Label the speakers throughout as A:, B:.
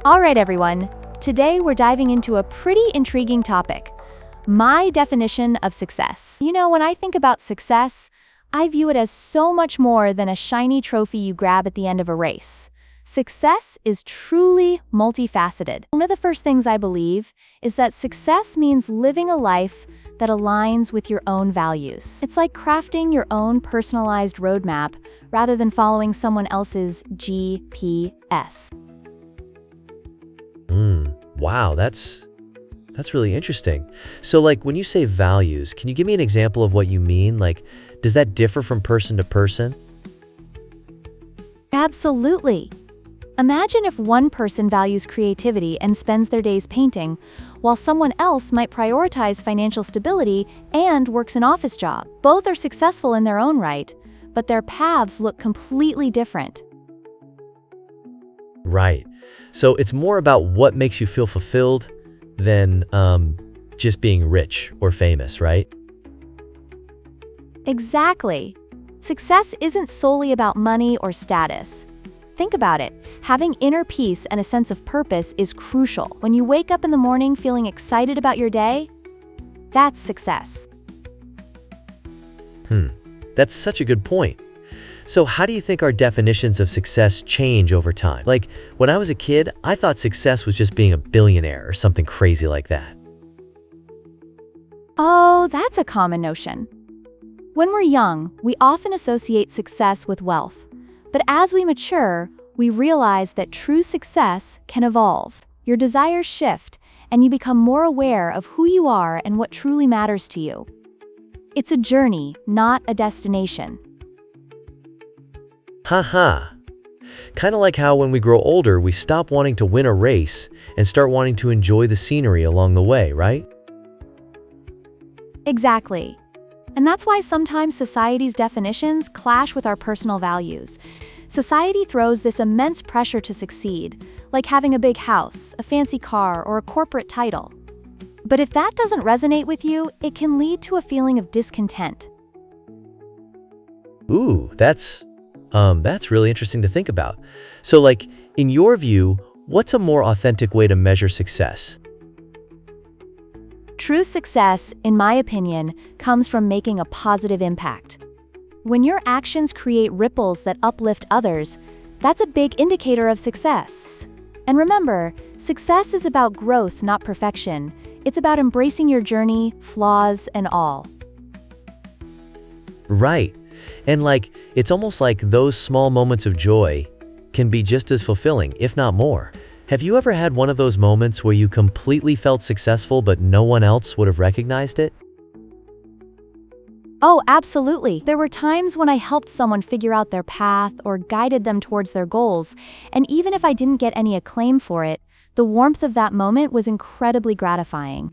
A: All right, everyone. Today we're diving into a pretty intriguing topic. My definition of success. When I think about success, I view it as so much more than a shiny trophy you grab at the end of a race. Success is truly multifaceted. One of the first things I believe is that success means living a life that aligns with your own values. It's like crafting your own personalized roadmap rather than following someone else's GPS.
B: Wow, that's really interesting. So when you say values, can you give me an example of what you mean? Does that differ from person to person?
A: Absolutely. Imagine if one person values creativity and spends their days painting, while someone else might prioritize financial stability and works an office job. Both are successful in their own right, but their paths look completely different.
B: Right. So it's more about what makes you feel fulfilled than just being rich or famous, right?
A: Exactly. Success isn't solely about money or status. Think about it. Having inner peace and a sense of purpose is crucial. When you wake up in the morning feeling excited about your day, that's success.
B: That's such a good point. So how do you think our definitions of success change over time? When I was a kid, I thought success was just being a billionaire or something crazy like that.
A: Oh, that's a common notion. When we're young, we often associate success with wealth. But as we mature, we realize that true success can evolve. Your desires shift, and you become more aware of who you are and what truly matters to you. It's a journey, not a destination.
B: Haha. Kind of like how when we grow older, we stop wanting to win a race and start wanting to enjoy the scenery along the way, right?
A: Exactly. And that's why sometimes society's definitions clash with our personal values. Society throws this immense pressure to succeed, like having a big house, a fancy car, or a corporate title. But if that doesn't resonate with you, it can lead to a feeling of discontent.
B: Ooh, that's really interesting to think about. So in your view, what's a more authentic way to measure success?
A: True success, in my opinion, comes from making a positive impact. When your actions create ripples that uplift others, that's a big indicator of success. And remember, success is about growth, not perfection. It's about embracing your journey, flaws and all.
B: Right. And it's almost like those small moments of joy can be just as fulfilling, if not more. Have you ever had one of those moments where you completely felt successful but no one else would have recognized it?
A: Oh, absolutely. There were times when I helped someone figure out their path or guided them towards their goals, and even if I didn't get any acclaim for it, the warmth of that moment was incredibly gratifying.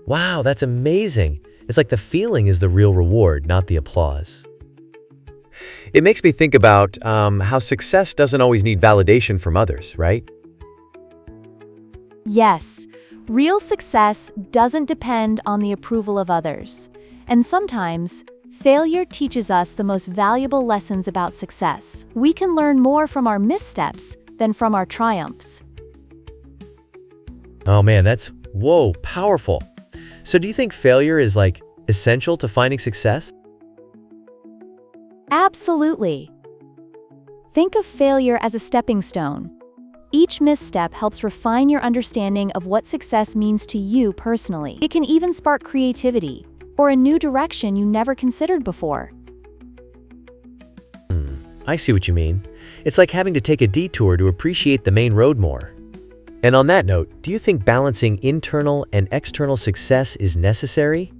B: Wow, that's amazing. It's like the feeling is the real reward, not the applause.
C: It makes me think about how success doesn't always need validation from others, right?
A: Yes, real success doesn't depend on the approval of others. And sometimes, failure teaches us the most valuable lessons about success. We can learn more from our missteps than from our triumphs.
B: Oh man, that's powerful. So do you think failure is essential to finding success?
A: Absolutely. Think of failure as a stepping stone. Each misstep helps refine your understanding of what success means to you personally. It can even spark creativity or a new direction you never considered before.
B: I see what you mean. It's like having to take a detour to appreciate the main road more. And on that note, do you think balancing internal and external success is necessary?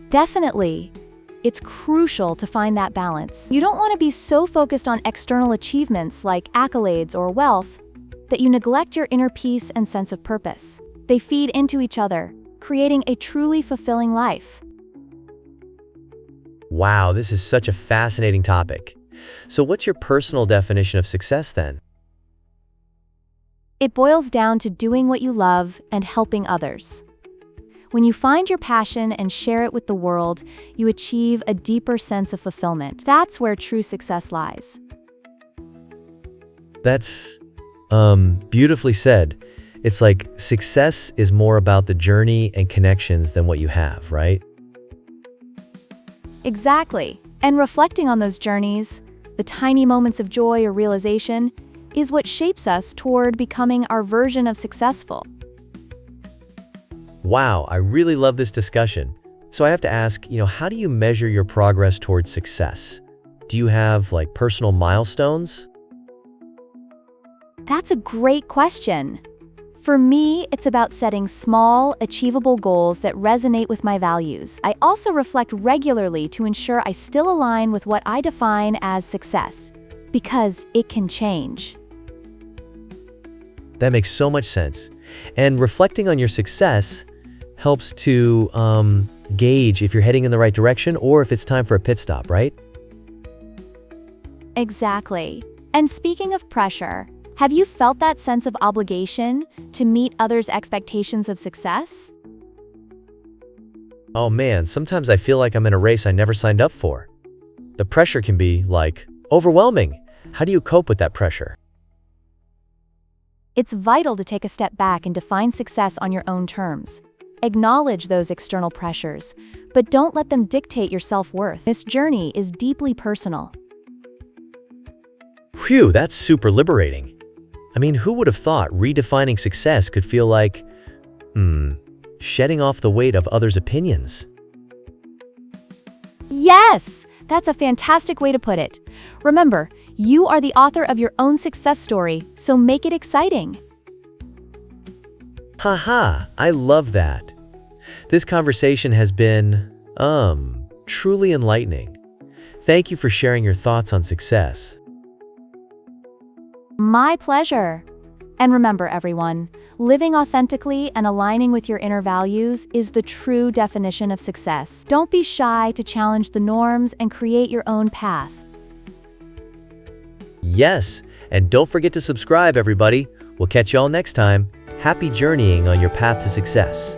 A: Definitely. It's crucial to find that balance. You don't want to be so focused on external achievements like accolades or wealth that you neglect your inner peace and sense of purpose. They feed into each other, creating a truly fulfilling life.
B: Wow, this is such a fascinating topic. So what's your personal definition of success then?
A: It boils down to doing what you love and helping others. When you find your passion and share it with the world, you achieve a deeper sense of fulfillment. That's where true success lies.
B: That's beautifully said. It's like success is more about the journey and connections than what you have, right?
A: Exactly. And reflecting on those journeys, the tiny moments of joy or realization, is what shapes us toward becoming our version of successful.
B: Wow, I really love this discussion. So I have to ask, how do you measure your progress towards success? Do you have personal milestones?
A: That's a great question. For me, it's about setting small, achievable goals that resonate with my values. I also reflect regularly to ensure I still align with what I define as success, because it can change.
B: That makes so much sense. And reflecting on your success helps to gauge if you're heading in the right direction or if it's time for a pit stop, right?
A: Exactly. And speaking of pressure, have you felt that sense of obligation to meet others' expectations of success?
B: Oh man, sometimes I feel like I'm in a race I never signed up for. The pressure can be, overwhelming. How do you cope with that pressure?
A: It's vital to take a step back and define success on your own terms. Acknowledge those external pressures, but don't let them dictate your self-worth. This journey is deeply personal.
B: Phew, that's super liberating. I mean, who would have thought redefining success could feel like, shedding off the weight of others' opinions?
A: Yes, that's a fantastic way to put it. Remember, you are the author of your own success story, so make it exciting.
B: Haha, I love that. This conversation has been, truly enlightening. Thank you for sharing your thoughts on success.
A: My pleasure. And remember, everyone, living authentically and aligning with your inner values is the true definition of success. Don't be shy to challenge the norms and create your own path.
B: Yes, and don't forget to subscribe, everybody. We'll catch you all next time. Happy journeying on your path to success.